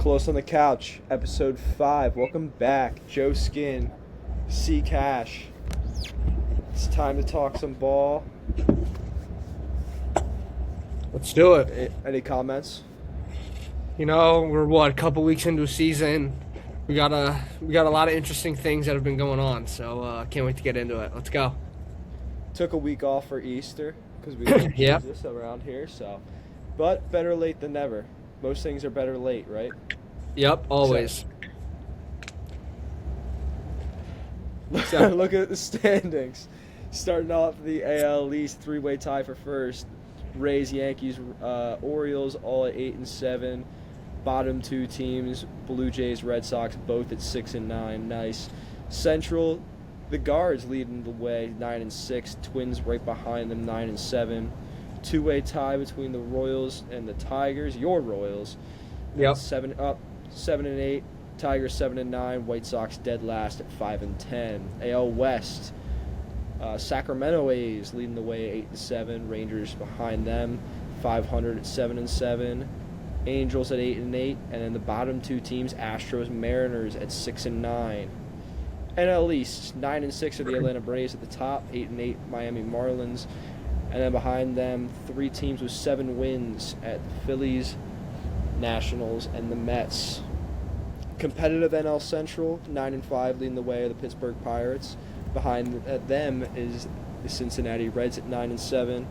Close on the Couch, episode 5. Welcome back, Joe Skin, C Cash. It's time to talk some ball. Let's do it. Any comments? We're a couple weeks into a season. We got a lot of interesting things that have been going on, so can't wait to get into it. Let's go. Took a week off for Easter because we don't Yep. do this around here, but better late than never. Most things are better late, right? Yep, always. Look at the standings. Starting off the AL East, three-way tie for first. Rays, Yankees, Orioles, all at 8 and 7. Bottom two teams, Blue Jays, Red Sox, both at 6 and 9. Nice. Central, the Guards leading the way, 9 and 6. Twins right behind them, 9 and 7. Two-way tie between the Royals and the Tigers. Your Royals, Yep. 7 and 8. Tigers 7 and 9. White Sox dead last at 5 and 10. AL West. Sacramento A's leading the way at 8 and 7. Rangers behind them, 500 at 7 and 7. Angels at 8 and 8, and then the bottom two teams, Astros, Mariners at 6 and 9. NL East, 9 and 6 are the Atlanta Braves at the top, 8 and 8 Miami Marlins, and then behind them, three teams with 7 wins at the Phillies, Nationals, and the Mets. Competitive NL Central, 9 and 5 leading the way are the Pittsburgh Pirates. Behind them is the Cincinnati Reds at 9 and 7,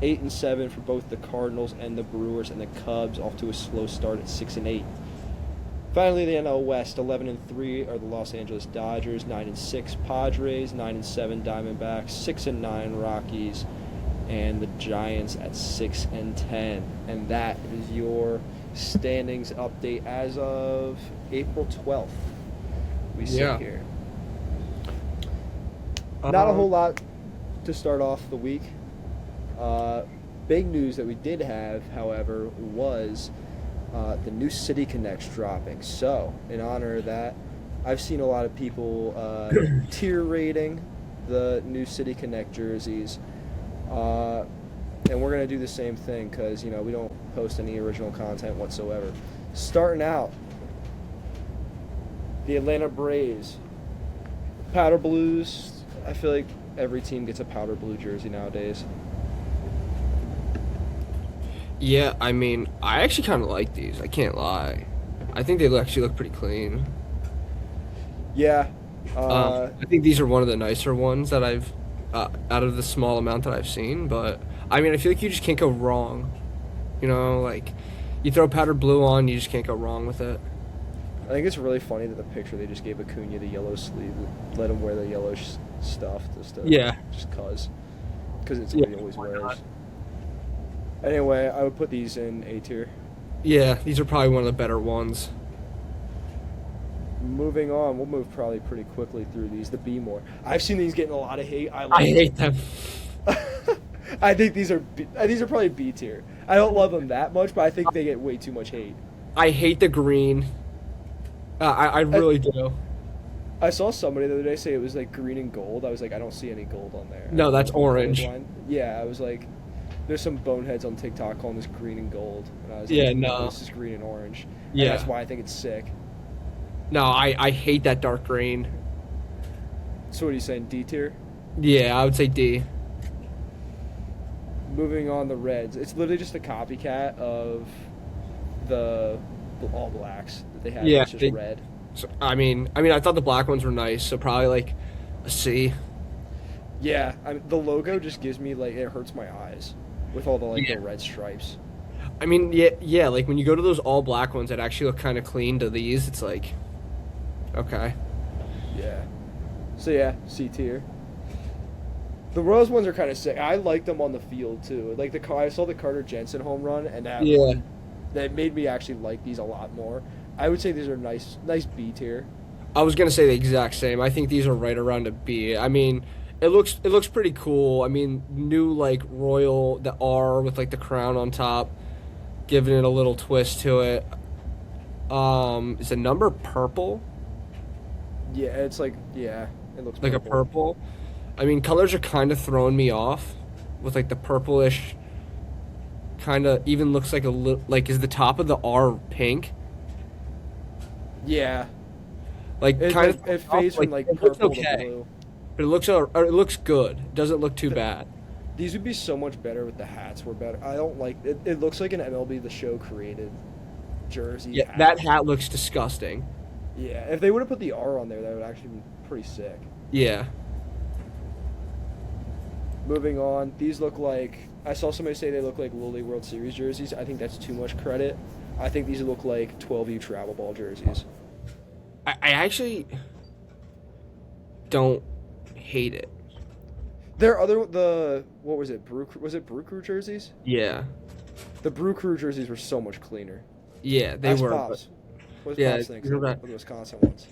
8 and 7 for both the Cardinals and the Brewers, and the Cubs off to a slow start at 6 and 8. Finally, the NL West, 11 and 3 are the Los Angeles Dodgers, 9 and 6 Padres, 9 and 7 Diamondbacks, 6 and 9 Rockies, and the Giants at 6 and 10. And that is your standings update as of April 12th. We sit here. Not a whole lot to start off the week. Big news that we did have, however, was the new City Connects dropping. So, in honor of that, I've seen a lot of people tier rating the new City Connect jerseys. And we're going to do the same thing because, we don't post any original content whatsoever. Starting out, the Atlanta Braves. Powder Blues. I feel like every team gets a powder blue jersey nowadays. Yeah, I actually kind of like these. I can't lie. I think they actually look pretty clean. Yeah. I think these are one of the nicer ones that I've, out of the small amount that I've seen. But, I feel like you just can't go wrong. You throw powder blue on, you just can't go wrong with it. I think it's really funny that the picture they just gave Acuna the yellow sleeve, let him wear the yellow stuff just because it's what he always wears. Anyway, I would put these in A tier. Yeah, these are probably one of the better ones. Moving on, we'll move probably pretty quickly through these. The B more. I've seen these getting a lot of hate. I hate them. I think these are probably B tier. I don't love them that much, but I think they get way too much hate. I hate the green. I really do. I saw somebody the other day say it was like green and gold. I was like, I don't see any gold on there. No, that's orange. Yeah, I was like, there's some boneheads on TikTok calling this green and gold. And I was yeah, like, no. This is green and orange. Yeah. And that's why I think it's sick. No, I hate that dark green. So what are you saying, D tier? Yeah, I would say D. Moving on, the Reds. It's literally just a copycat of the All Blacks that they have. Yeah, it's just red. So, I thought the black ones were nice, so probably like a C. Yeah, the logo just gives me it hurts my eyes with all the the red stripes. Yeah, like when you go to those all black ones that actually look kind of clean to these, it's like, okay. Yeah. So yeah, C tier. The Royals ones are kind of sick. I like them on the field too. I saw the Carter Jensen home run, and that made me actually like these a lot more. I would say these are nice B tier. I was gonna say the exact same. I think these are right around a B. It looks pretty cool. New royal, the R with the crown on top, giving it a little twist to it. Is the number purple? Yeah, it's it looks like purple. A purple. Colors are kind of throwing me off with the purplish. Kind of even looks like a little is the top of the R pink? Yeah, Like it, kind it, of it fades from like it looks purple to okay, blue. but it looks good. It doesn't look too bad. These would be so much better with the hats. Were better. I don't like it. It looks like an MLB The Show created jersey Yeah, hat. that hat looks disgusting. Yeah, if they would have put the R on there, that would actually be pretty sick. Yeah. Moving on, these look like I saw somebody say they look like Lily World Series jerseys. I think that's too much credit. I think these look like 12U travel ball jerseys. I actually don't hate it. There are the what was it? Brew Crew jerseys? Yeah. The Brew Crew jerseys were so much cleaner. Yeah, they Ask were. Pops. What's Yeah, Pops thinks you're of right. the Wisconsin ones?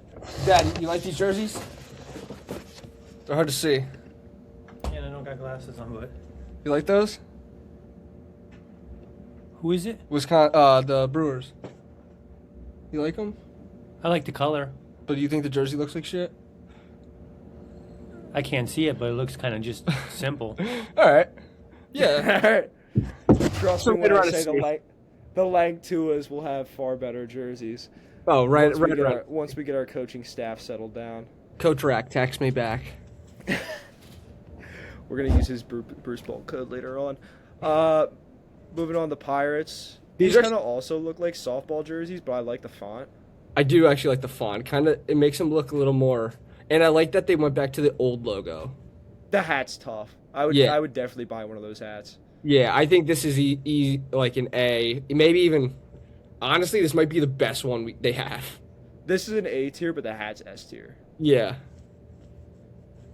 Dad, you like these jerseys? They're hard to see. Yeah, I don't got glasses on, but You like those? who is it? Wisconsin, the Brewers. You like them? I like the color. But do you think the jersey looks like shit? I can't see it, but it looks kind of just simple. All right. Yeah. Trust So me when right I around say a the Lang Tuas will have far better jerseys. Oh, right, once we right, get right. our- once we get our coaching staff settled down. Coach Rack, text me back. We're gonna use his Bruce Bolt code later on. Moving on, the Pirates. These These are- kind of also look like softball jerseys, but I like the font. I do actually like the font. Kind of, it makes them look a little more. And I like that they went back to the old logo. The hat's tough. I would Yeah. I would definitely buy one of those hats. Yeah, I think this is like an A. Maybe even, honestly, this might be the best one they have. This is an A tier, but the hat's S tier Yeah,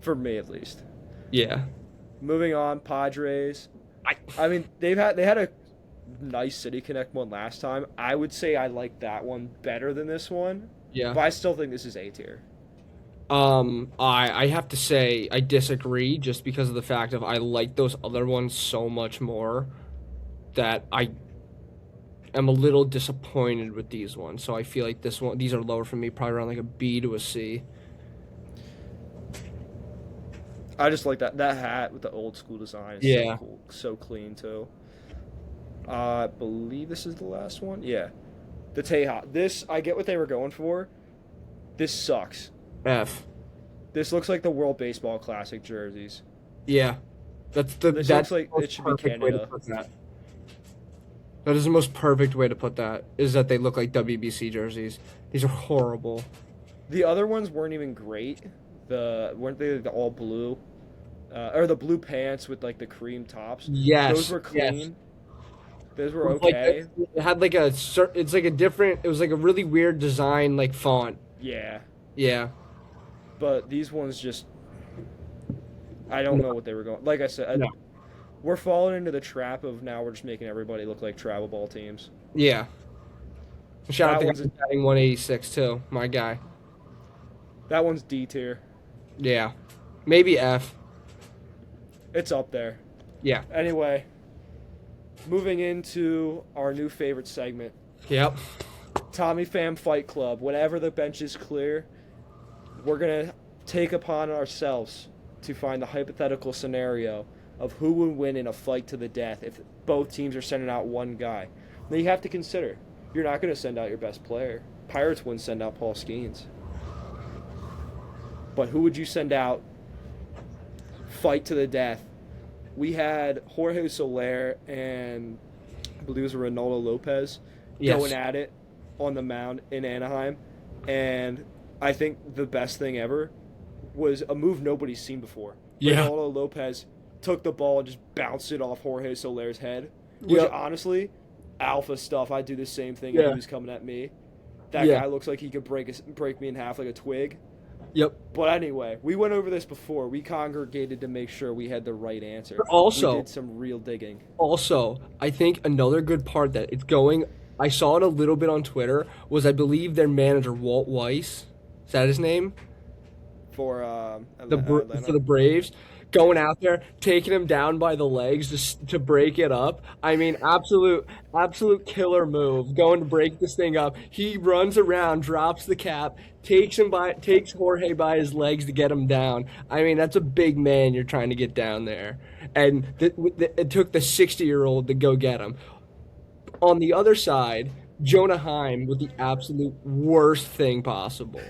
for me at least. yeah. Moving on, Padres. I mean, they had a nice City Connect one last time. I would say I like that one better than this one, Yeah. but I still think this is A tier. I have to say I disagree just because of the fact of I like those other ones so much more that I am a little disappointed with these ones. So I feel like these are lower for me, probably around like a B to a C. I just like that hat with the old school design. Is Yeah. so cool, so clean too. I believe this is the last one. Yeah, the Teja. This I get what they were going for. This sucks. F. This looks like the World Baseball Classic jerseys. Yeah. That's This looks like most it should be perfect way to Canada. put that. That is the most perfect way to put that, is that they look like WBC jerseys. These are horrible. The other ones weren't even great. Weren't they the all blue, or the blue pants with like the cream tops? Yes. Those were yes. clean. Those were Like, okay. it had like it's like a different, it was like a really weird design, like font. Yeah, Yeah. but these ones just, I don't know what they were going. Like I said, No. we're falling into the trap of now we're just making everybody look like travel ball teams. Yeah. Shout out That to one's guys batting 186 too, my guy. That one's D tier. Yeah. Maybe F. It's up there. Yeah. Anyway, moving into our new favorite segment, Yep. Tommy Pham Fight Club. Whenever the bench is clear, we're going to take upon ourselves to find the hypothetical scenario of who would win in a fight to the death if both teams are sending out one guy. Now you have to consider, you're not going to send out your best player. Pirates wouldn't send out Paul Skeens. But who would you send out fight to the death? We had Jorge Soler and I believe it was Ronaldo Lopez Yes. going at it on the mound in Anaheim. And I think the best thing ever was a move nobody's seen before. Yeah. Ronaldo Lopez took the ball and just bounced it off Jorge Soler's head. Which Yep. honestly, alpha stuff, I'd do the same thing if Yeah. he was coming at me. That Yeah. guy looks like he could break me in half like a twig. Yep. But anyway, we went over this before. We congregated to make sure we had the right answer. Also- we did some real digging. Also, I think another good part that it's going, I saw it a little bit on Twitter, was I believe their manager, Walt Weiss, is that his name? For For the Braves, going out there, taking him down by the legs just to break it up. I mean, absolute killer move, going to break this thing up. He runs around, drops the cap, takes Jorge by his legs to get him down. I mean, that's a big man you're trying to get down there, and it took the 60-year-old to go get him. On the other side, Jonah Heim with the absolute worst thing possible.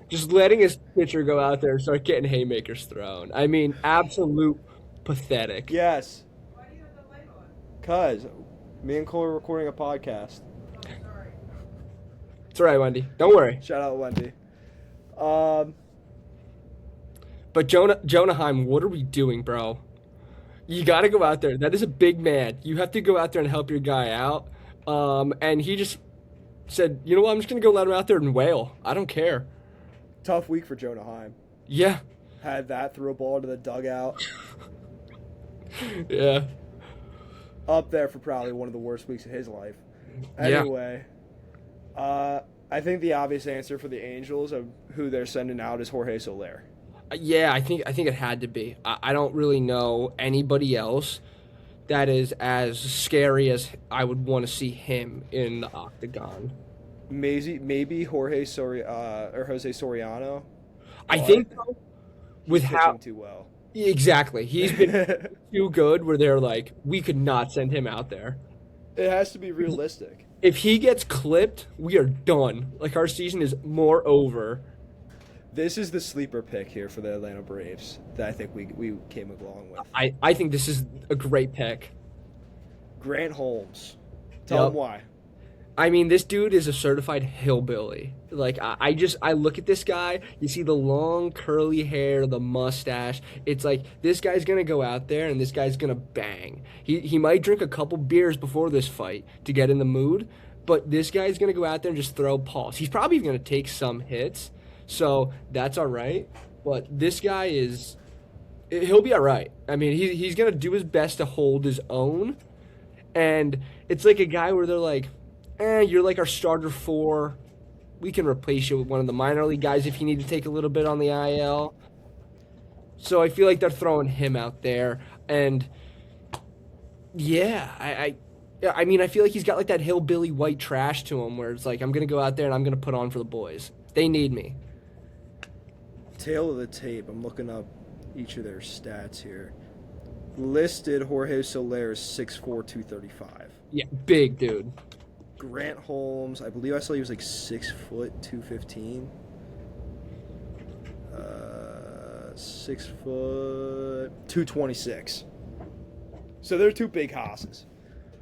Just letting his pitcher go out there and start getting haymakers thrown. I mean, absolute pathetic. Yes. Cuz me and Cole are recording a podcast. It's all right, Wendy. Don't worry. Shout out Wendy. But Jonah Heim, what are we doing, bro? You got to go out there. That is a big man. You have to go out there and help your guy out. And he just said, you know what? I'm just going to go let him out there and wail. I don't care. Tough week for Jonah Heim. Yeah. Had that, threw a ball to the dugout. Yeah. Up there for probably one of the worst weeks of his life. Yeah. Anyway, I think the obvious answer for the Angels of who they're sending out is Jorge Soler. Yeah, I think it had to be. I don't really know anybody else that is as scary as I would want to see him in the octagon. Maybe Jorge Soriano. I But think so, with he's how pitching too well. exactly he's been too good, where they're like, we could not send him out there. It has to be realistic. If he gets clipped, we are done. Like, our season is more over. This is the sleeper pick here for the Atlanta Braves that I think we came along with. I think this is a great pick. Grant Holmes. Tell Yep. him why. I mean, this dude is a certified hillbilly. Like, I look at this guy, you see the long curly hair, the mustache. It's like, this guy's going to go out there and this guy's going to bang. He might drink a couple beers before this fight to get in the mood, but this guy's going to go out there and just throw balls. He's probably going to take some hits, so that's all right. But this guy he'll be all right. I mean, he's going to do his best to hold his own. And it's like a guy where they're like, you're like our starter 4. We can replace you with one of the minor league guys if you need to take a little bit on the IL. So I feel like they're throwing him out there. And yeah, I mean, I feel like he's got like that hillbilly white trash to him where it's like, I'm going to go out there and I'm going to put on for the boys. They need me. Tail of the tape. I'm looking up each of their stats here. Listed Jorge Soler is 6'4", 235. Yeah, big dude. Grant Holmes, I believe I saw he was like 6 foot 215. 6 foot 226. So they're two big hosses.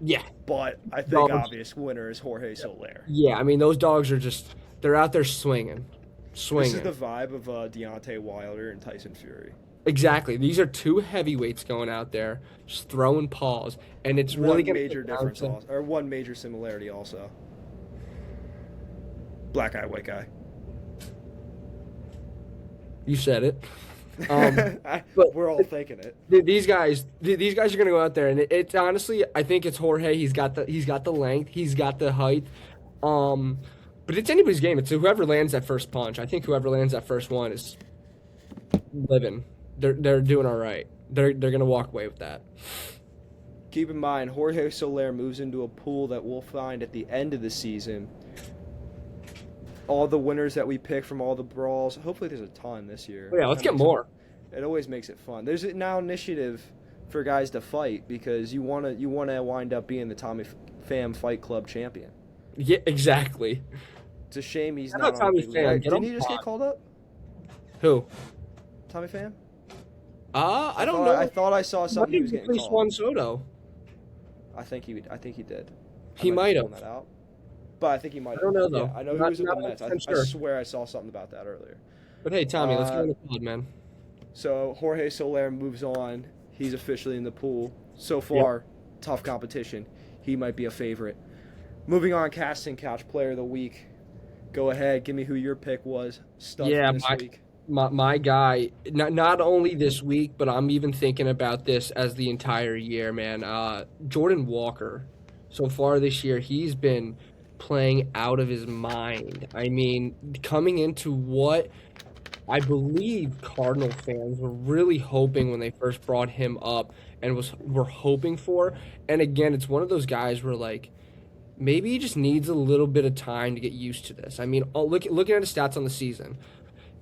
Yeah. But I think Dogs. obvious winner is Jorge Soler. Yeah, I mean, those dogs are just, they're out there swinging. This is the vibe of Deontay Wilder and Tyson Fury. Exactly. These are two heavyweights going out there, just throwing paws, and it's really One going major difference, or one major similarity also. Black guy, white guy. You said it. But We're all thinking it. these guys are going to go out there, and it's honestly, I think it's Jorge. He's got the length, he's got the height. But it's anybody's game. It's whoever lands that first punch. I think whoever lands that first one is living. They're doing all right. They're gonna walk away with that. Keep in mind, Jorge Soler moves into a pool that we'll find at the end of the season. All the winners that we pick from all the brawls. Hopefully, there's a ton this year. Oh, yeah, let's get more. It always makes it fun. There's now initiative for guys to fight because you wanna wind up being the Tommy Pham Fight Club champion. Yeah, exactly. It's a shame he's How not about on Tommy the big Pham? league. Get Didn't on he just pod. get called up? Who? Tommy Pham? I don't know. I thought I saw something he was getting Replace called. Juan Soto. I think he did. He I might be have. pulling that out. But I think he might have. I don't know, though. Yeah, I know he Not- was with the not Mets. I 100% sure. swear I saw something about that earlier. But hey, Tommy, let's get on the pod, man. So Jorge Soler moves on. He's officially in the pool. So far, tough competition. He might be a favorite. Moving on, casting couch player of the week. Go ahead, give me who your pick was. Stud Yeah, this week. My guy, not only this week, but I'm even thinking about this as the entire year, man. Jordan Walker, so far this year, he's been playing out of his mind. I mean, coming into what I believe Cardinal fans were really hoping when they first brought him up and were hoping for. And again, it's one of those guys where, like, maybe he just needs a little bit of time to get used to this. I mean, looking at his stats on the season,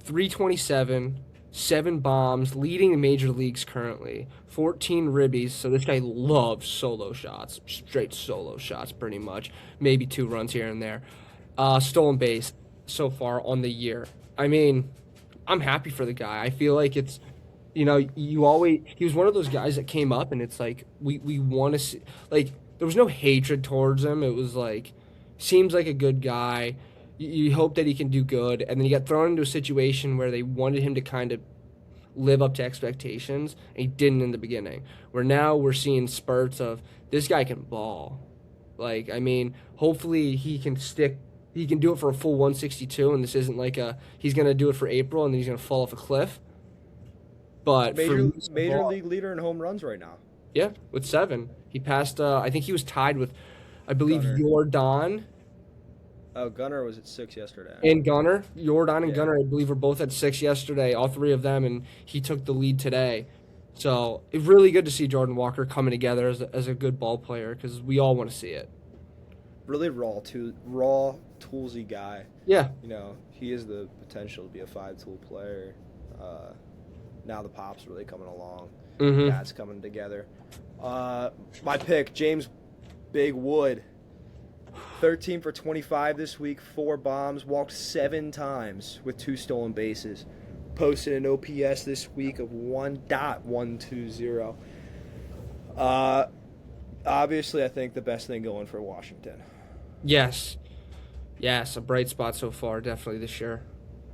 327, 7 bombs, leading the major leagues currently. 14 ribbies, so this guy loves solo shots, straight solo shots pretty much. Maybe 2 runs here and there. Stolen base so far on the year. I mean, I'm happy for the guy. I feel like it's, he was one of those guys that came up and it's like, we want to see, like, there was no hatred towards him. It was like, seems like a good guy. You hope that he can do good, and then he got thrown into a situation where they wanted him to kind of live up to expectations, and he didn't in the beginning. Where now we're seeing spurts of this guy can ball. Like, I mean, hopefully he can do it for a full 162, and this isn't like he's going to do it for April and then he's going to fall off a cliff. But major league leader in home runs right now. Yeah, with 7. He passed, I think he was tied with, I believe, Jordan. Oh, Gunnar was at 6 yesterday. And Gunnar. Jordan and Gunnar, I believe, were both at 6 yesterday, all 3 of them, and he took the lead today. So it's really good to see Jordan Walker coming together as a good ball player because we all want to see it. Really raw, toolsy guy. Yeah. He has the potential to be a 5-tool player. Now the pop's really coming along. Mm-hmm. That's coming together. My pick, James Big Wood. 13 for 25 this week, 4 bombs, walked 7 times with 2 stolen bases. Posted an OPS this week of 1.120. Obviously, I think the best thing going for Washington. Yes, a bright spot so far, definitely this year.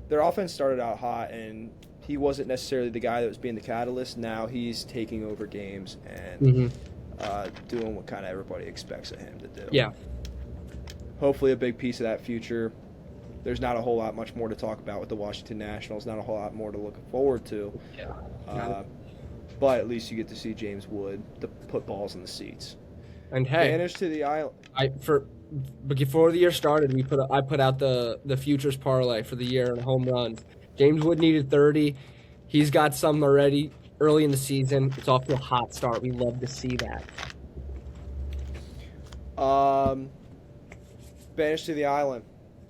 Their offense started out hot, and he wasn't necessarily the guy that was being the catalyst. Now he's taking over games and doing what kind of everybody expects of him to do. Yeah. Hopefully a big piece of that future. There's not a whole lot much more to talk about with the Washington Nationals, not a whole lot more to look forward to. Yeah. But at least you get to see James Wood to put balls in the seats. And hey, Vanish to the island. But before the year started, I put out the futures parlay for the year and home runs. James Wood needed 30. He's got some already early in the season. It's off to a hot start. We love to see that. Banish to the island.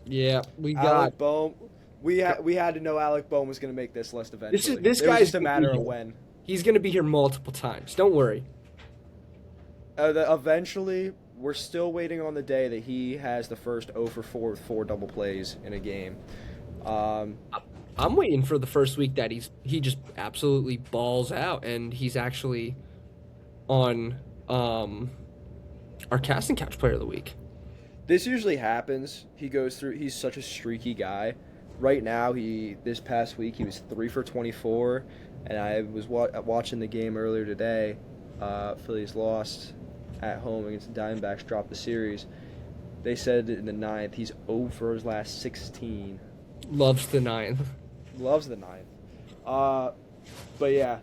Yeah, we got Alec Bohm. We had to know Alec Bohm was going to make this list eventually. This it was guy's just a matter of when. He's going to be here multiple times. Don't worry. Eventually, we're still waiting on the day that he has the first 0 for 4 with 4 double plays in a game. I'm waiting for the first week that he just absolutely balls out and he's actually on our casting couch player of the week. This usually happens. He's such a streaky guy. Right now, this past week, he was 3 for 24, and I was watching the game earlier today. Phillies lost at home against the Diamondbacks, dropped the series. They said in the 9th, he's 0 for his last 16. Loves the 9th. Loves the 9th. But yeah,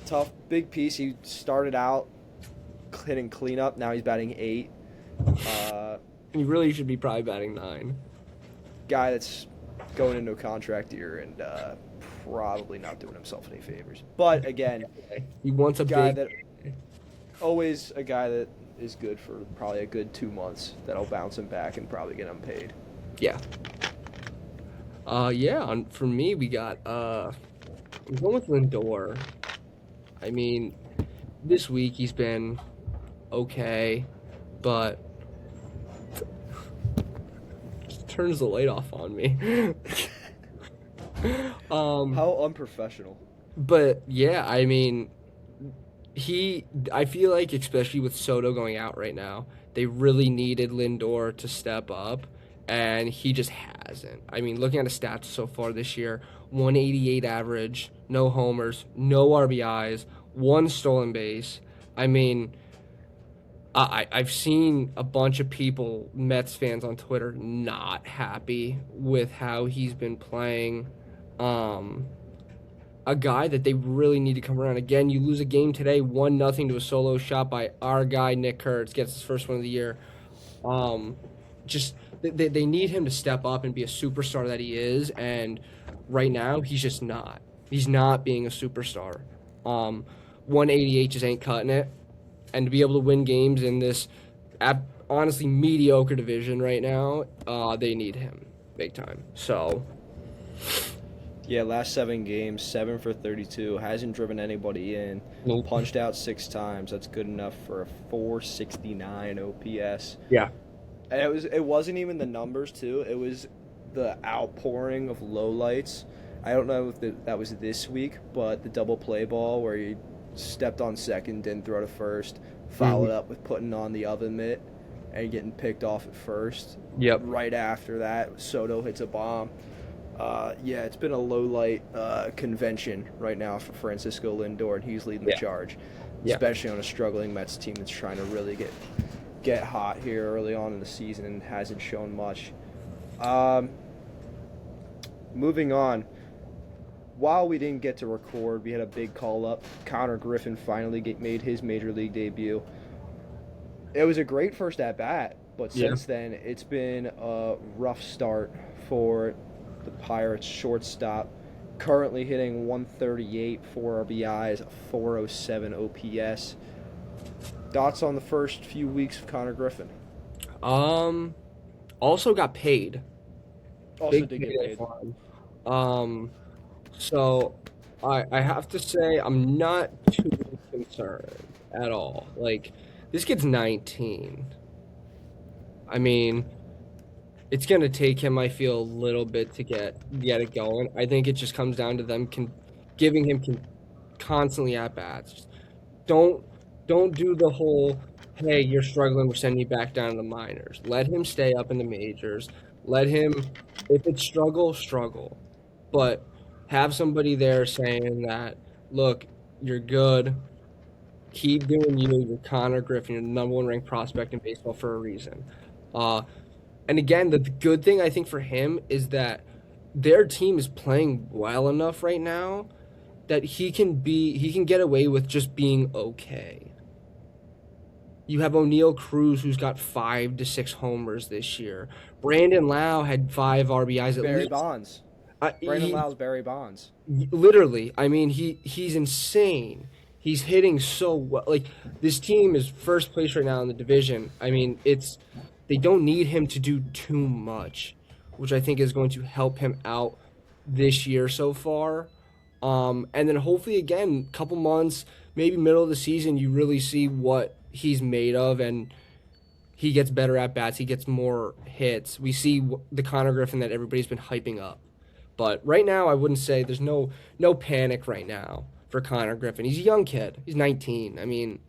tough, big piece. He started out hitting cleanup. Now he's batting 8. He really should be probably batting 9. Guy that's going into a contract year and probably not doing himself any favors. But again, he wants a guy big... always a guy that is good for probably a good 2 months. That'll bounce him back and probably get him paid. Yeah. For me, we got we're going with Lindor. I mean, this week he's been okay, but just turns the light off on me. How unprofessional. But yeah, I mean, I feel like, especially with Soto going out right now, they really needed Lindor to step up, and he just hasn't. I mean, looking at his stats so far this year, 188 average, no homers, no RBIs, 1 stolen base. I mean, I've seen a bunch of people, Mets fans on Twitter, not happy with how he's been playing. A guy that they really need to come around. Again, you lose a game today, 1-0 to a solo shot by our guy, Nick Kurtz, gets his first one of the year. They need him to step up and be a superstar that he is, and right now, he's just not. He's not being a superstar. 188 just ain't cutting it, and to be able to win games in this honestly mediocre division right now, they need him big time. So... Yeah, last 7 games, 7 for 32. Hasn't driven anybody in. Nope. Punched out 6 times. That's good enough for a 469 OPS. Yeah. And it wasn't even the numbers too. It was the outpouring of lowlights. I don't know if that was this week, but the double play ball where he stepped on second, didn't throw to first, followed up with putting on the other mitt and getting picked off at first. Yep. Right after that, Soto hits a bomb. Yeah, it's been a low light convention right now for Francisco Lindor, and he's leading the charge, especially on a struggling Mets team that's trying to really get hot here early on in the season and hasn't shown much. Moving on. While we didn't get to record, we had a big call up. Connor Griffin finally made his major league debut. It was a great first at bat, but since then it's been a rough start for the Pirates shortstop. Currently hitting 138, 4 RBIs, 407 OPS. Thoughts on the first few weeks of Connor Griffin? Also got paid. Also Big did get paid. So I have to say I'm not too concerned at all. Like, this kid's 19. I mean, it's gonna take him, I feel, a little bit to get it going. I think it just comes down to them giving him constantly at bats. Don't do the whole, hey, you're struggling, we're sending you back down to the minors. Let him stay up in the majors. Let him, if it's struggle. But have somebody there saying that, look, you're good. Keep doing you. You're Connor Griffin. You're the number 1 ranked prospect in baseball for a reason. And again, the good thing I think for him is that their team is playing well enough right now that he can get away with just being okay. You have O'Neal Cruz, who's got 5 to 6 homers this year. Brandon Lau had 5 RBIs at Barry least. Bonds. Brandon Lau's Barry Bonds. Literally, I mean, he's insane. He's hitting so well. Like, this team is first place right now in the division. I mean, they don't need him to do too much, which I think is going to help him out this year so far. And then hopefully, again, couple months, maybe middle of the season, you really see what he's made of, and he gets better at bats. He gets more hits. We see the Connor Griffin that everybody's been hyping up. But right now, I wouldn't say there's no panic right now for Connor Griffin. He's a young kid. He's 19. I mean,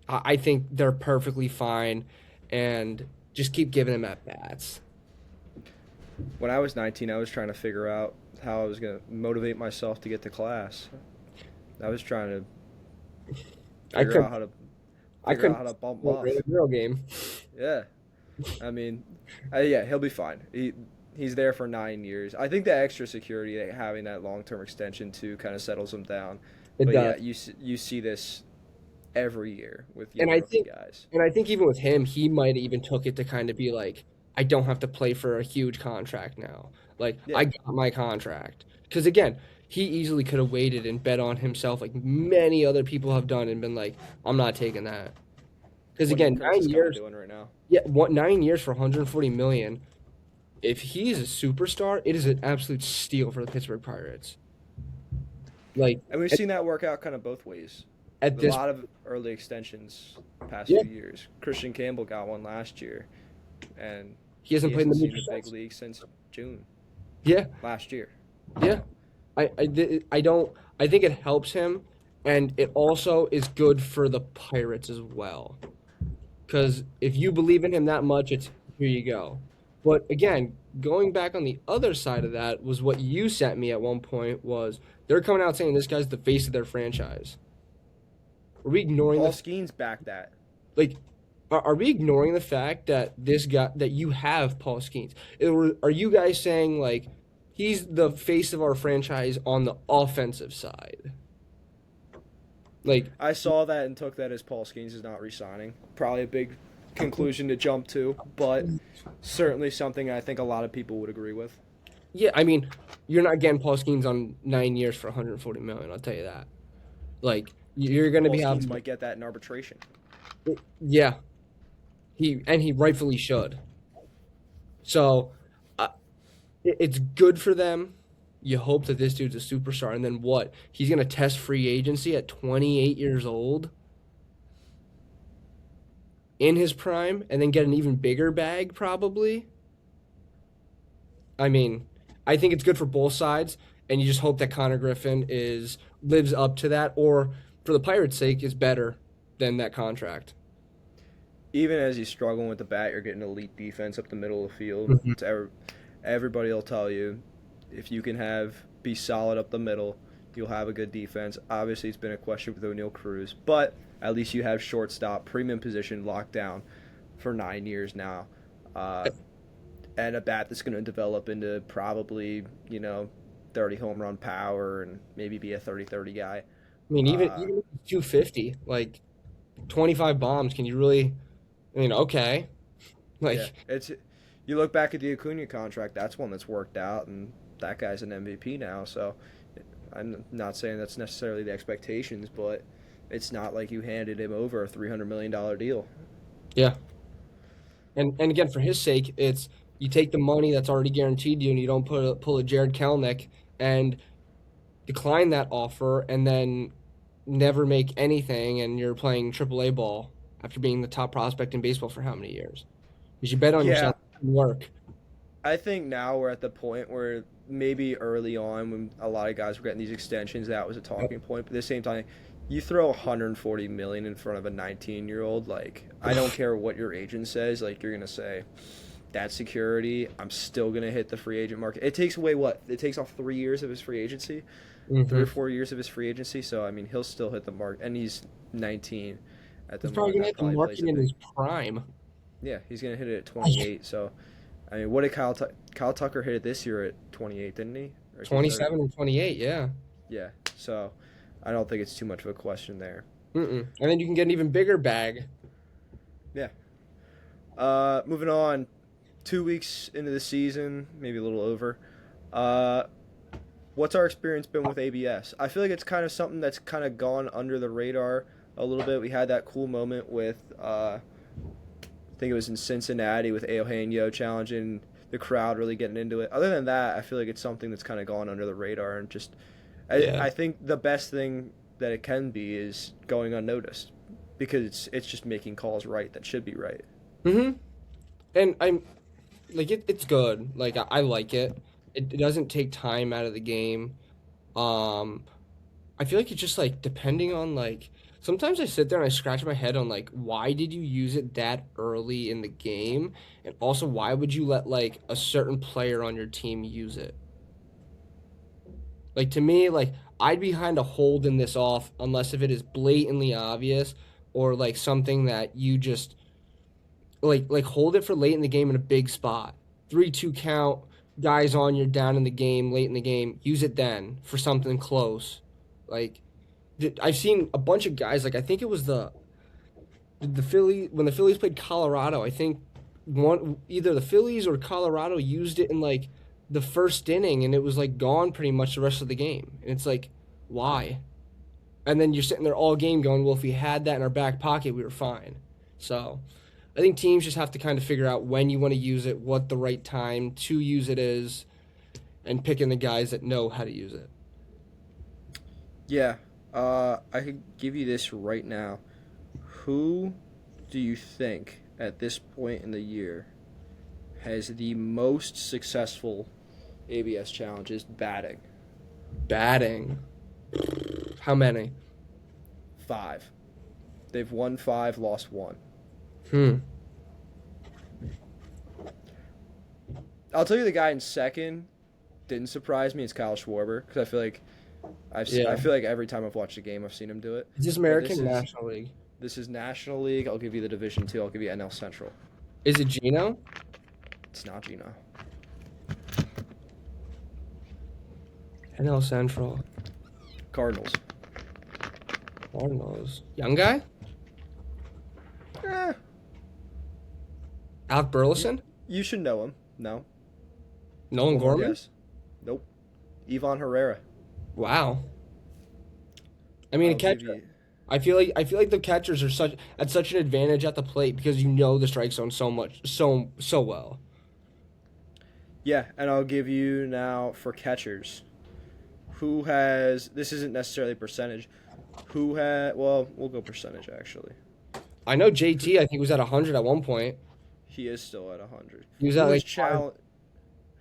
I think they're perfectly fine, and just keep giving him at bats. When I was 19, I was trying to figure out how I was going to motivate myself to get to class. I was trying to figure out how to bump off. A real game. Yeah. I mean, yeah, he'll be fine. He's there for 9 years. I think the extra security, having that long-term extension too, kind of settles him down. It but does. yeah, you see this every year with And I think guys. And I think even with him, he might have even took it to kind of be like, I don't have to play for a huge contract now. Like, I got my contract. Because again, he easily could have waited and bet on himself like many other people have done and been like, I'm not taking that. Because again, 9 years. Doing right now. Yeah, 9 years for $140 million. If he's a superstar, it is an absolute steal for the Pittsburgh Pirates. Like, And we've seen that work out kind of both ways. at A this, lot of early extensions past Yeah. few years. Christian Campbell got one last year, and he hasn't played in the seen major the big since. league since June Yeah, last year. yeah. I think it helps him, and it also is good for the Pirates as well. Because if you believe in him that much, it's here you go. But again, going back on the other side of that was what you sent me at one point was they're coming out saying this guy's the face of their franchise. Are we ignoring Paul the Skeens backed that. like? Are we ignoring the fact that this guy that you have Paul Skeens? Are you guys saying like he's the face of our franchise on the offensive side? Like, I saw that and took that as Paul Skeens is not re-signing. Probably a big conclusion to jump to, but certainly something I think a lot of people would agree with. yeah, I mean, you're not getting Paul Skeens on 9 years for $140 million. I'll tell you that. Like, you're going to Paul be Skeens having, might get that in arbitration. yeah, he rightfully should. So, it's good for them. You hope that this dude's a superstar, and then what? He's gonna test free agency at 28 years old in his prime, and then get an even bigger bag, probably. I mean, I think it's good for both sides, and you just hope that Connor Griffin is lives up to that, or for the Pirates' sake, is better than that contract. Even as you're struggling with the bat, you're getting elite defense up the middle of the field. Mhm. Everybody will tell you if you can be solid up the middle, you'll have a good defense. Obviously, it's been a question with O'Neal Cruz, but at least you have shortstop, premium position locked down for 9 years now. And a bat that's going to develop into probably, 30 home run power and maybe be a 30-30 guy. I mean, even if it's 250, like 25 bombs, can you really? I mean, okay, like Yeah, you look back at the Acuna contract, that's one that's worked out, and that guy's an MVP now. So I'm not saying that's necessarily the expectations, but it's not like you handed him over a $300 million deal. yeah. And again, for his sake, it's you take the money that's already guaranteed you, and you don't pull a Jared Kelenic and decline that offer, and then never make anything, and you're playing AAA ball after being the top prospect in baseball for how many years? Because you bet on Yeah, yourself and work. I think now we're at the point where maybe early on when a lot of guys were getting these extensions, that was a talking point. But at the same time, you throw 140 million in front of a 19-year-old, like I don't care what your agent says, like you're gonna say that security. I'm still gonna hit the free agent market. It takes away what? It takes off 3 years of his free agency, 3 or 4 years of his free agency. So I mean, he'll still hit the mark, and he's 19 at the He's probably moment. gonna That hit the probably plays market a in big. his prime. Yeah, he's gonna hit it at 28. So I mean, what did Kyle Tucker hit it this year at 28, didn't he? Or is he 30? 27 and 28, yeah. Yeah. So I don't think it's too much of a question there. And then you can get an even bigger bag. Yeah. Moving on, 2 weeks into the season, maybe a little over. What's our experience been with ABS? I feel like it's kind of something that's kind of gone under the radar a little bit. We had that cool moment with, I think it was in Cincinnati with Eugenio challenging the crowd, really getting into it. Other than that, I feel like it's something that's kind of gone under the radar, and just, Yeah. I think the best thing that it can be is going unnoticed, because it's just making calls right that should be right. And I'm like it's good. Like I like it. It doesn't take time out of the game. I feel like it's just like depending on like sometimes I sit there and I scratch my head on like why did you use it that early in the game? And also why would you let like a certain player on your team use it? Like to me, like I'd be kind of holding this off unless if it is blatantly obvious or like something that you just like hold it for late in the game in a big spot. 3-2 count, guys on, you're down in the game, late in the game. Use it then for something close. Like I've seen a bunch of guys. Like I think it was the Philly when the Phillies played Colorado. I think either the Phillies or Colorado used it in like the first inning, and it was like gone pretty much the rest of the game. And it's like, why? And then you're sitting there all game going, well, if we had that in our back pocket, we were fine. So I think teams just have to kind of figure out when you want to use it, what the right time to use it is, and picking the guys that know how to use it. Yeah, I could give you this right now. Who do you think at this point in the year has the most successful ABS challenges batting? Batting. How many? 5. They've won 5, lost 1. I'll tell you the guy in second didn't surprise me. It's Kyle Schwarber, because I feel like I feel like every time I've watched a game, I've seen him do it. Is this But American National League? This is National League. I'll give you the Division 2. I'll give you NL Central. Is it Gino? It's not Gino. NL Central. Cardinals. Cardinals. Young guy? Eh, Alec Burleson? you should know him. No. Nolan Gorman? Yes. Nope. Ivan Herrera. Wow. I mean, a I'll give catcher. you- I feel like the catchers are at such an advantage at the plate because you know the strike zone so well. Yeah, and I'll give you now for catchers. Who has? This isn't necessarily percentage. Who had? Well, we'll go percentage actually. I know JT. I think was at 100 at one point. He is still at 100. He was at like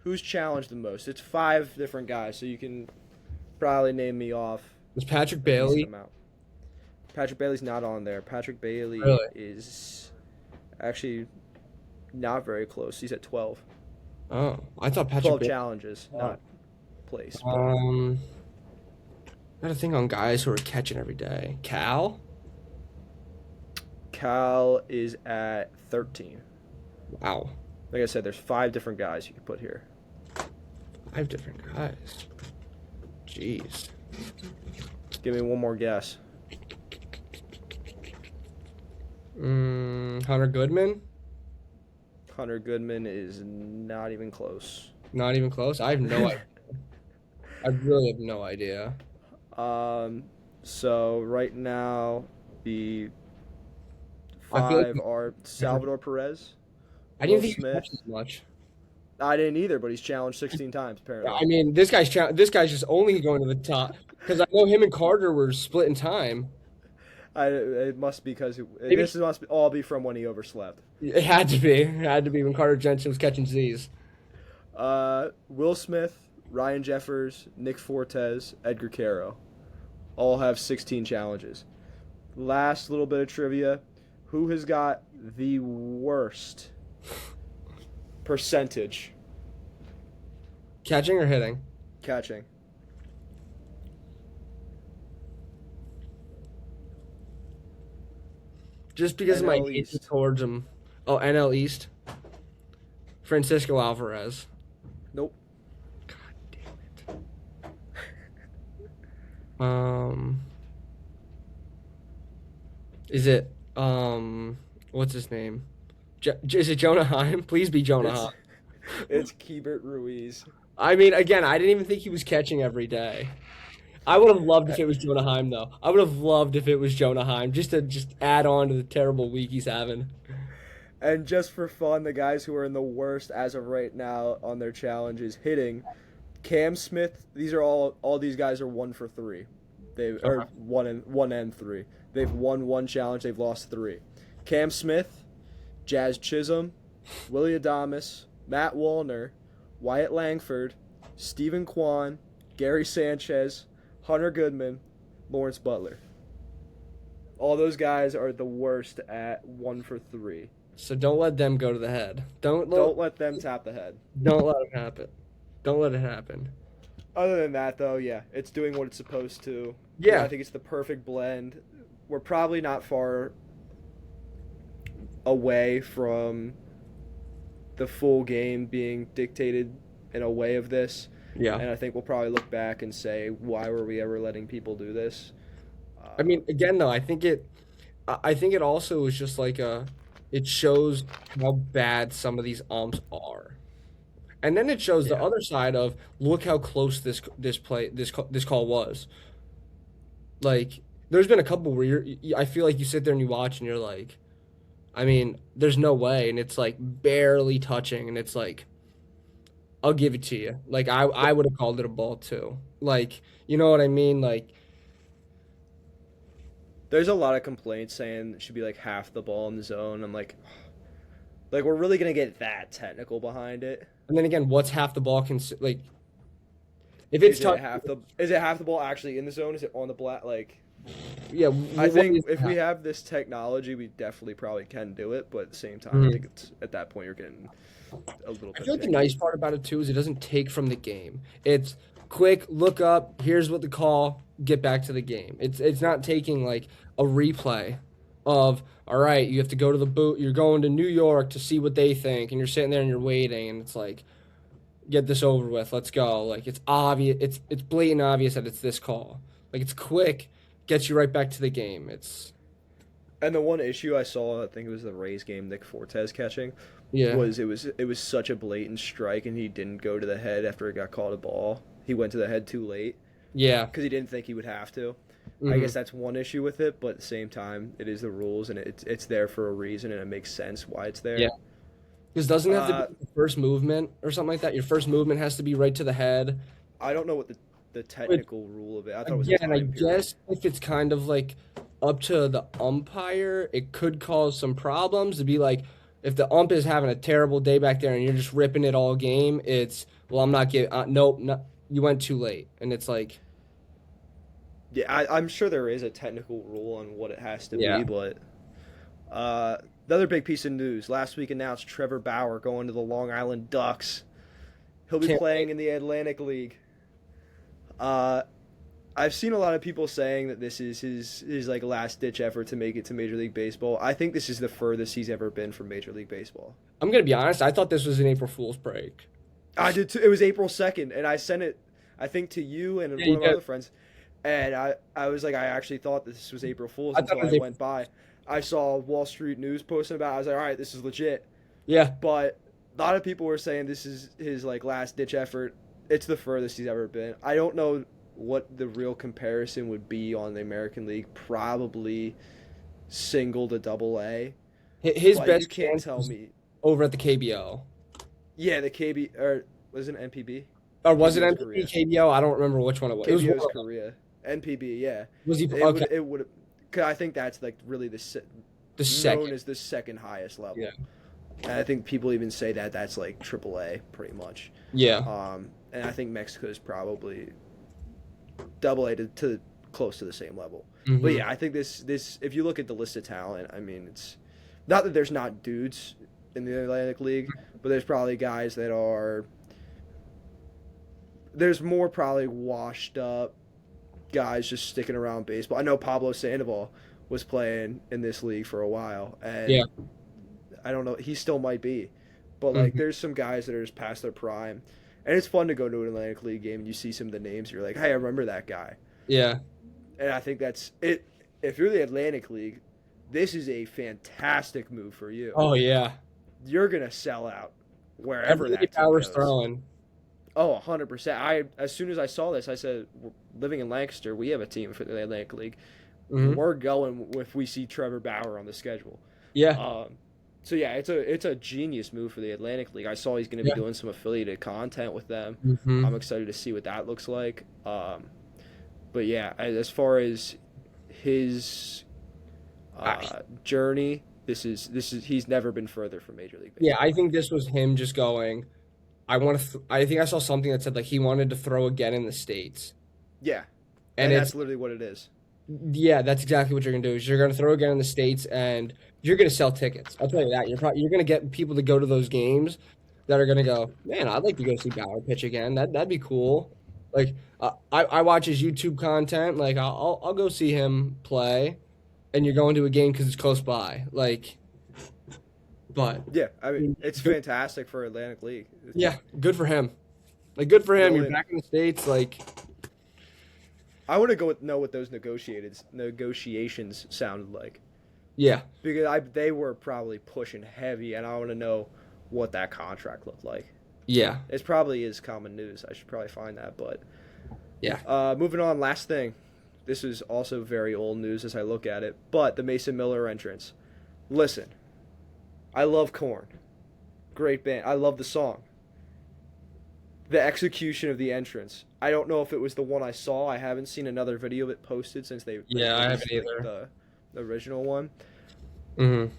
Who's challenged the most? It's 5 different guys, so you can probably name me off. was Patrick a decent Bailey. amount. Patrick Bailey's not on there. Patrick Bailey Really? is actually not very close. He's at 12. Oh, I thought Patrick 12 Bailey. challenges, not place. I got to think on guys who are catching every day. Cal? Cal is at 13. Wow. Like I said, there's 5 different guys you can put here. 5 different guys. Jeez. Give me one more guess. Hunter Goodman? Hunter Goodman is not even close. Not even close. I have no idea. I really have no idea. So right now the I feel like 5 are Salvador Perez. I didn't Will think he Smith. catched as much. I didn't either, but he's challenged 16 times apparently. I mean, this guy's just only going to the top because I know him and Carter were split in time. It must be because Maybe- this must all be from when he overslept. It had to be. It had to be when Carter Jensen was catching Z's. Will Smith, Ryan Jeffers, Nick Fortes, Edgar Caro, all have 16 challenges. Last little bit of trivia: who has got the worst percentage Catching or hitting? catching? Just because of my NL hate East. towards him. Oh, NL East. Francisco Alvarez. Nope. Is it what's his name? Is it Jonah Heim? Please be Jonah It's, Heim. it's Keibert Ruiz. I mean, again, I didn't even think he was catching every day. I would have loved if it was Jonah Heim, though. I would have loved if it was Jonah Heim, just to add on to the terrible week he's having. And just for fun, the guys who are in the worst as of right now on their challenges hitting, Cam Smith. These are all these guys are 1 for 3. They are Okay. 1 and 3. They've won 1 challenge. They've lost 3. Cam Smith, Jazz Chisholm, Willie Adames, Matt Wallner, Wyatt Langford, Stephen Kwan, Gary Sanchez, Hunter Goodman, Lawrence Butler. All those guys are the worst at 1 for 3. So don't let them go to the head. Don't let them tap the head. Don't let it happen. Don't let it happen. Other than that, though, yeah, it's doing what it's supposed to. Yeah. I think it's the perfect blend. We're probably not far away from the full game being dictated in a way of this. Yeah. And I think we'll probably look back and say, why were we ever letting people do this? I mean, again, though, I think it also is just like it shows how bad some of these umps are, and then it shows the Yeah. other side of look how close this call was. Like, there's been a couple where I feel like you sit there and you watch and you're like, I mean, there's no way, and it's like barely touching, and it's like, I'll give it to you. Like I would have called it a ball too. Like, you know what I mean? Like. There's a lot of complaints saying it should be like half the ball in the zone. I'm like we're really going to get that technical behind it? And then again, what's half the ball? Like, if it's Is it half the ball actually in the zone? Is it on the black? Like, yeah, I what think is if half? we have this technology, we definitely probably can do it. But at the same time, I Mhm. think it's at that point you're getting a little bit. I feel like the picky. nice part about it too is it doesn't take from the game. It's quick, look up, here's what the call, get back to the game. It's not taking like a replay of, all right, you have to go to the boot, you're going to New York to see what they think, and you're sitting there and you're waiting, and it's like, get this over with, let's go. Like, it's obvious, it's blatant obvious that it's this call. Like, it's quick, gets you right back to the game. It's And the one issue I saw, I think it was the Rays game, Nick Fortes catching, yeah. was it was such a blatant strike, and he didn't go to the head after it got called a ball. He went to the head too late Yeah. because he didn't think he would have to. I Mhm. guess that's one issue with it, but at the same time, it is the rules, and it's there for a reason, and it makes sense why it's there. Yeah. Because doesn't it have to be the first movement or something like that? Your first movement has to be right to the head. I don't know what the the technical rule of it. I thought it was a Again, I time period. guess if it's kind of like up to the umpire, it could cause some problems to be like, if the ump is having a terrible day back there and you're just ripping it all game, it's, well, I'm not giving, nope, no, you went too late. And it's like, Yeah, I'm sure there is a technical rule on what it has to Yeah. be, but the other big piece of news last week announced Trevor Bauer going to the Long Island Ducks. He'll be Can't playing in the Atlantic League. I've seen a lot of people saying that this is his like last ditch effort to make it to Major League Baseball. I think this is the furthest he's ever been from Major League Baseball. I'm going to be honest, I thought this was an April Fool's prank. I did too. It was April 2nd, and I sent it, I think, to you and Yeah, one you of my did. other friends. And I was like, I actually thought this was April Fool's I thought until it was I April- went by. I saw Wall Street News posting about it. I was like, all right, this is legit. Yeah. But a lot of people were saying this is his like last ditch effort. It's the furthest he's ever been. I don't know what the real comparison would be on the American League. Probably single to double A. His But best you can't chance tell was me. over at the KBO. Yeah, the KB or was it NPB? Or was it KBO's MPB, KBO? I don't remember which one it was. It was KBO's one of- Korea. NPB, yeah. Was he It okay? would. It would. Cause I think that's like really The known second. as the second highest level. Yeah. And I think people even say that that's like AAA, pretty much. Yeah. And I think Mexico is probably double A to close to the same level. Mhm. But yeah, I think this if you look at the list of talent, I mean, it's not that there's not dudes in the Atlantic League, but there's probably guys that are. There's more probably washed up guys just sticking around baseball. I know Pablo Sandoval was playing in this league for a while, and Yeah. I don't know, he still might be, but like Mhm. there's some guys that are just past their prime, and it's fun to go to an Atlantic League game and you see some of the names. You're like, hey, I remember that guy, Yeah. and I think that's it. If you're the Atlantic League, this is a fantastic move for you. Oh yeah. You're gonna sell out wherever Every that team power's goes. throwing. Oh, 100%. As soon as I saw this, I said, living in Lancaster, we have a team for the Atlantic League. Mhm. We're going if we see Trevor Bauer on the schedule. Yeah. So yeah, it's a genius move for the Atlantic League. I saw he's going to be Yeah. doing some affiliated content with them. Mhm. I'm excited to see what that looks like. But yeah, as far as his journey, this is he's never been further from Major League Baseball. Yeah, I think this was him just going. I think I saw something that said like he wanted to throw again in the States. Yeah, And and that's it's literally what it is. yeah, that's exactly what you're gonna do. Is you're gonna throw again in the States and you're gonna sell tickets. I'll tell you that. You're gonna get people to go to those games that are gonna go, man, I'd like to go see Bauer pitch again. That'd be cool. Like I watch his YouTube content. Like I'll go see him play, and you're going to a game because it's close by. Like, but Yeah, I mean it's Good- fantastic for Atlantic League. yeah, good for him. Like good for him. You're Really? back in the States. Like I want to know what those negotiations sounded like, yeah, because they were probably pushing heavy, and I want to know what that contract looked like. yeah, It probably is common news. I should probably find that, but yeah. moving on. Last thing, this is also very old news as I look at it, but the Mason Miller entrance. Listen, I love Korn, great band. I love the song. The execution of the entrance. I don't know if it was the one I saw. I haven't seen another video of it posted since they Yeah, I haven't released, either. the original one. Mm-hmm.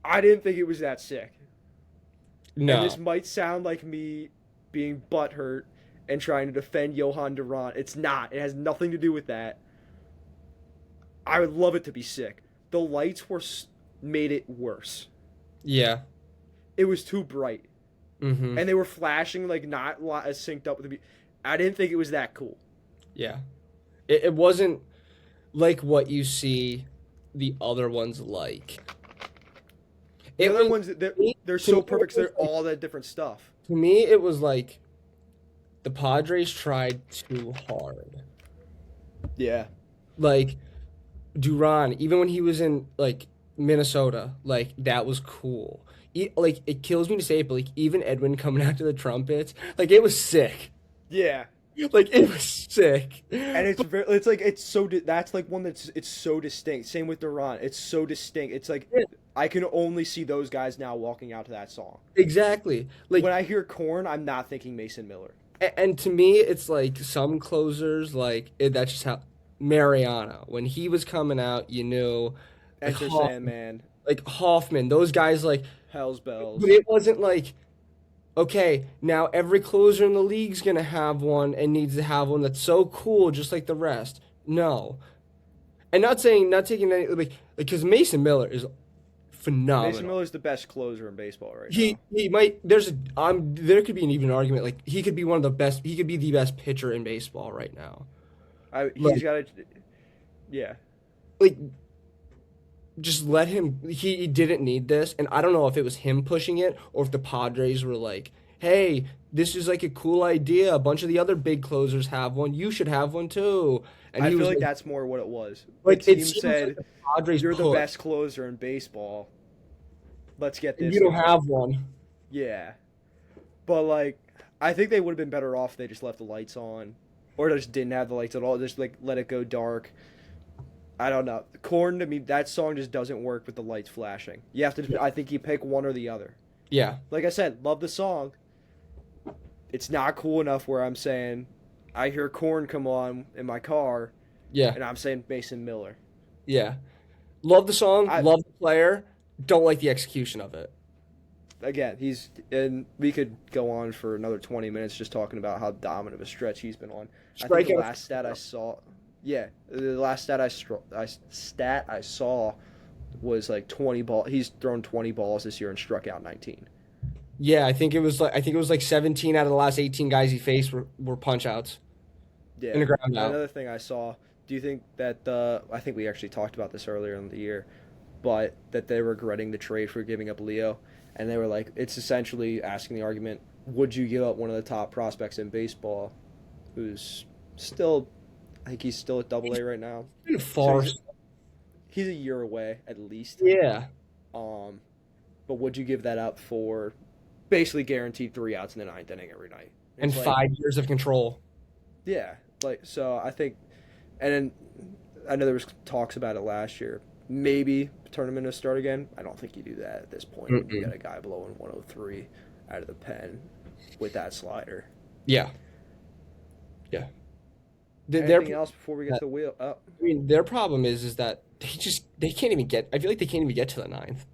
I didn't think it was that sick. No. And this might sound like me being butthurt and trying to defend Johan Durant. It's not. It has nothing to do with that. I would love it to be sick. The lights made it worse. Yeah. It was too bright, Mm-hmm. and they were flashing like not as synced up with the. I didn't think it was that cool. Yeah. It wasn't like what you see the other ones like. The It other was, ones, they're so perfect 'cause they're all that different stuff. to me, it was like the Padres tried too hard. Yeah. Like Duran, even when he was in like Minnesota, like that was cool. Like it kills me to say it, but like even Edwin coming out to the trumpets, like it was sick. Yeah. Like it was sick. And it's like it's so that's like one it's so distinct. Same with Durant. It's so distinct. It's like Yeah. I can only see those guys now walking out to that song. Exactly. Like When I hear Korn, I'm not thinking Mason Miller. And to me, it's like some closers, that's just how Mariano, when he was coming out, you knew, like, Enter Sandman, Hoffman, those guys, Hell's but Bells. it wasn't like, okay, now every closer in the league's gonna have one and needs to have one that's so cool, just like the rest. No, and not taking any because Mason Miller is phenomenal. Mason Miller's the best closer in baseball right He might there could be an even argument like he could be one of the best. He could be the best pitcher in baseball right now. now. He's Like, got to, yeah. like just let him. He didn't need this, and I don't know if it was him pushing it or if the Padres were like, "Hey, this is like a cool idea. A bunch of the other big closers have one. You should have one too." And I he feel was like that's more what it was. like The it team seems said, like the Padres "You're the push, best closer in baseball. Let's get and this." you don't going." have one. Yeah, but like, I think they would have been better off if they just left the lights on, or just didn't have the lights at all. Just like let it go dark. I don't know. Corn to me, that song just doesn't work with the lights flashing. You have to. I think you pick one or the other. Yeah, Like I said, love the song. It's not cool enough where I'm saying, I hear Corn come on in my car, yeah, and I'm saying Mason Miller. yeah. Love the song, I- love the player. Don't like the execution of it. Again, and we could go on for another 20 minutes just talking about how dominant of a stretch he's been on. I think the Strikeout. last stat I saw, yeah, the last stat I saw was like 20 ball. He's thrown 20 balls this year and struck out 19. Yeah, I think it was like 17 out of the last 18 guys he faced were punch outs. Yeah. In the ground out. Another thing I saw. Do you think that I think we actually talked about this earlier in the year, but that they're regretting the trade for giving up Leo, and they were like, it's essentially asking the argument: would you give up one of the top prospects in baseball, who's still, I think he's still at Double A right now. Kind of far. He's a year away at least. Yeah. But would you give that up for basically guaranteed 3 outs in the ninth inning every night? And It's like, 5 years of control. yeah, so I think, and then I know there was talks about it last year. Maybe tournament to start again. I don't think you do that at this point. Mm-mm. You got a guy blowing 103 out of the pen with that slider. Yeah. Yeah. Anything else before we get to the wheel? Oh, I mean, their problem is that they can't even get. I feel like they can't even get to the ninth.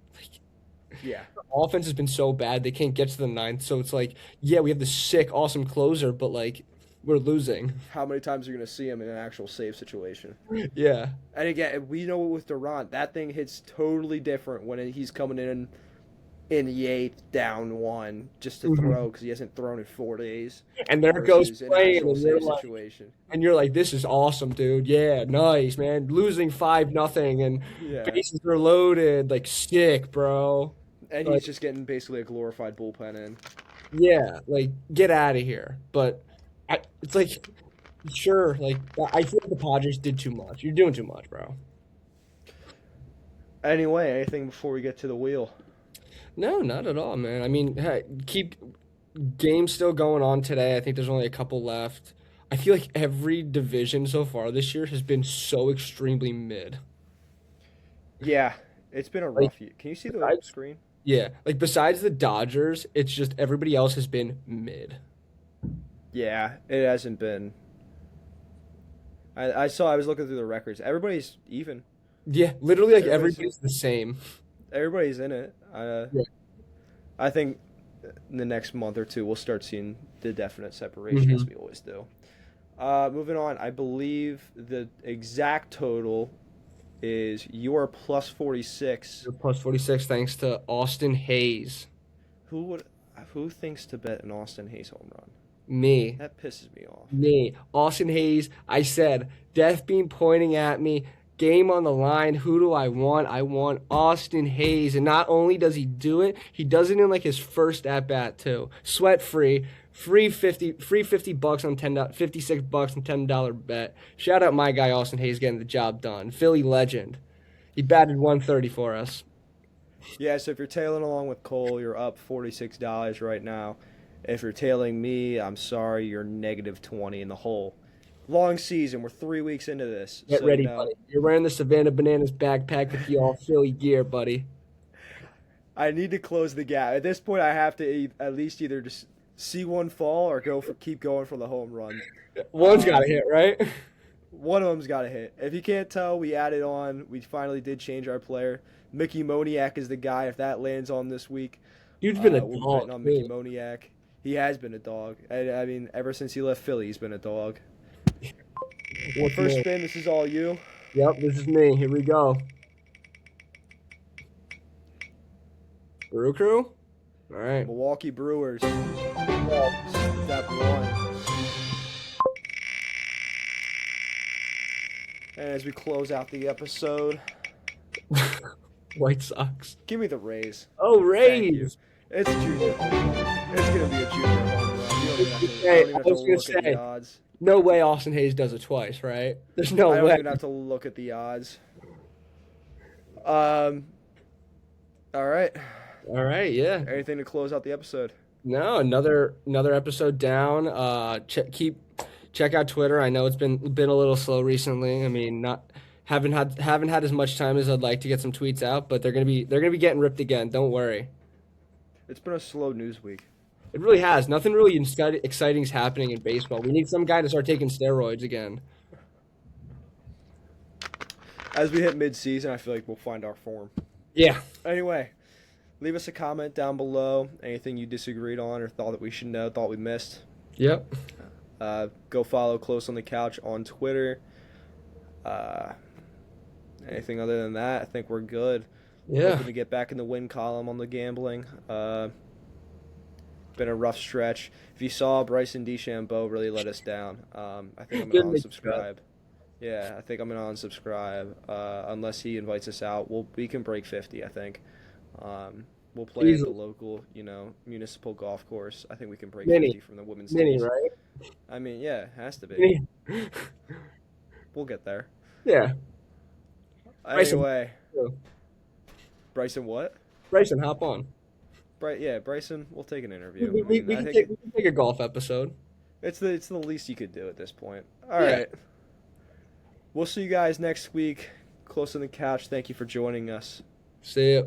yeah. Offense has been so bad they can't get to the ninth. So it's like, yeah, we have this sick, awesome closer, but like we're losing. How many times are you going to see him in an actual save situation? Yeah. And again, we know with Durant, that thing hits totally different when he's coming in the eighth, down one, just to throw because he hasn't thrown in 4 days. And there it goes versus an playing, actual and you're save like, situation. this is awesome, dude. Yeah, nice, man. Losing 5-0, and Yeah. bases are loaded, like sick, bro. And he's just getting basically a glorified bullpen in. Yeah, like get out of here. But it's like, sure, like I feel like the Padres did too much. You're doing too much, bro. Anyway, anything before we get to the wheel? No, not at all, man. I mean, hey, keep games still going on today. I think there's only a couple left. I feel like every division so far this year has been so extremely mid. Yeah, it's been a rough year. Can you see the besides- screen? Yeah, like besides the Dodgers, it's just everybody else has been mid. Yeah, it hasn't been. I was looking through the records. Everybody's even. Yeah, literally, like Everybody's- everybody's the same. Everybody's in it. Yeah. I think in the next month or two we'll start seeing the definite separation as we always do. Moving on, I believe the exact total is your plus 46. You're plus 46 thanks to Austin Hayes. Who thinks to bet an Austin Hayes home run? Me. That pisses me off. Me. Austin Hayes. I said, Death Beam pointing at me. Game on the line. Who do I want? I want Austin Hayes. And not only does he do it, he does it in like his first at bat too. Sweat free. Free $50 on $56 on $10 bet. Shout out my guy Austin Hayes getting the job done. Philly legend. He batted 130 for us. Yeah, so if you're tailing along with Cole, you're up $46 right now. If you're tailing me, I'm sorry, you're negative 20 in the hole. Long season. We're 3 weeks into this. Get so, ready, buddy. You're wearing the Savannah Bananas backpack with the all Philly gear, buddy. I need to close the gap. At this point, I have to at least either just see one fall or keep going for the home run. One's got to hit, right? One of them's got to hit. If you can't tell, we added on. We finally did change our player. Mickey Moniak is the guy. If that lands on this week, Dude's been a we're dog. betting on Mickey Moniak. He has been a dog. I mean, ever since he left Philly, he's been a dog. What's First more? spin. This is all you. Yep, this is me. Here we go. Brew Crew? All right. Milwaukee Brewers. Step one. And as we close out the episode, White Sox. give me the Rays. Oh, Thank you. Rays. It's a junior home run. It's going to be a junior home run. You don't even have to, Hey, I don't even have I to was gonna look at say. the odds. No way Austin Hayes does it twice, right? There's no I don't way. even have to look at the odds. All right. All right, yeah. Anything to close out the episode? No, another episode down. Check out Twitter. I know it's been a little slow recently. I mean, not haven't had as much time as I'd like to get some tweets out, but they're gonna be getting ripped again. Don't worry. It's been a slow news week. It really has. Nothing really exciting is happening in baseball. We need some guy to start taking steroids again. As we hit mid-season, I feel like we'll find our form. Yeah. Anyway, leave us a comment down below. Anything you disagreed on or thought that we should know, thought we missed. Yep. Go follow Close on the Couch on Twitter. Anything other than that, I think we're good. Yeah. Hoping to get back in the win column on the gambling. Been a rough stretch. If you saw, Bryson DeChambeau really let us down. I think I'm Didn't going make to the unsubscribe. Yeah, I think I'm going to unsubscribe. Unless he invites us out, we can break 50, I think. We'll play at Easily. the local, municipal golf course. I think we can break Mini. 50 from the women's Mini, teams. right? I mean, yeah, it has to be. Mini. We'll get there. Yeah. Bryson. Anyway. Bryson what? Bryson, hop on. Bryson, we'll take an interview. We I can think take a golf episode. it's the least you could do at this point. All Yeah. right. We'll see you guys next week. Close on the Couch. Thank you for joining us. See ya.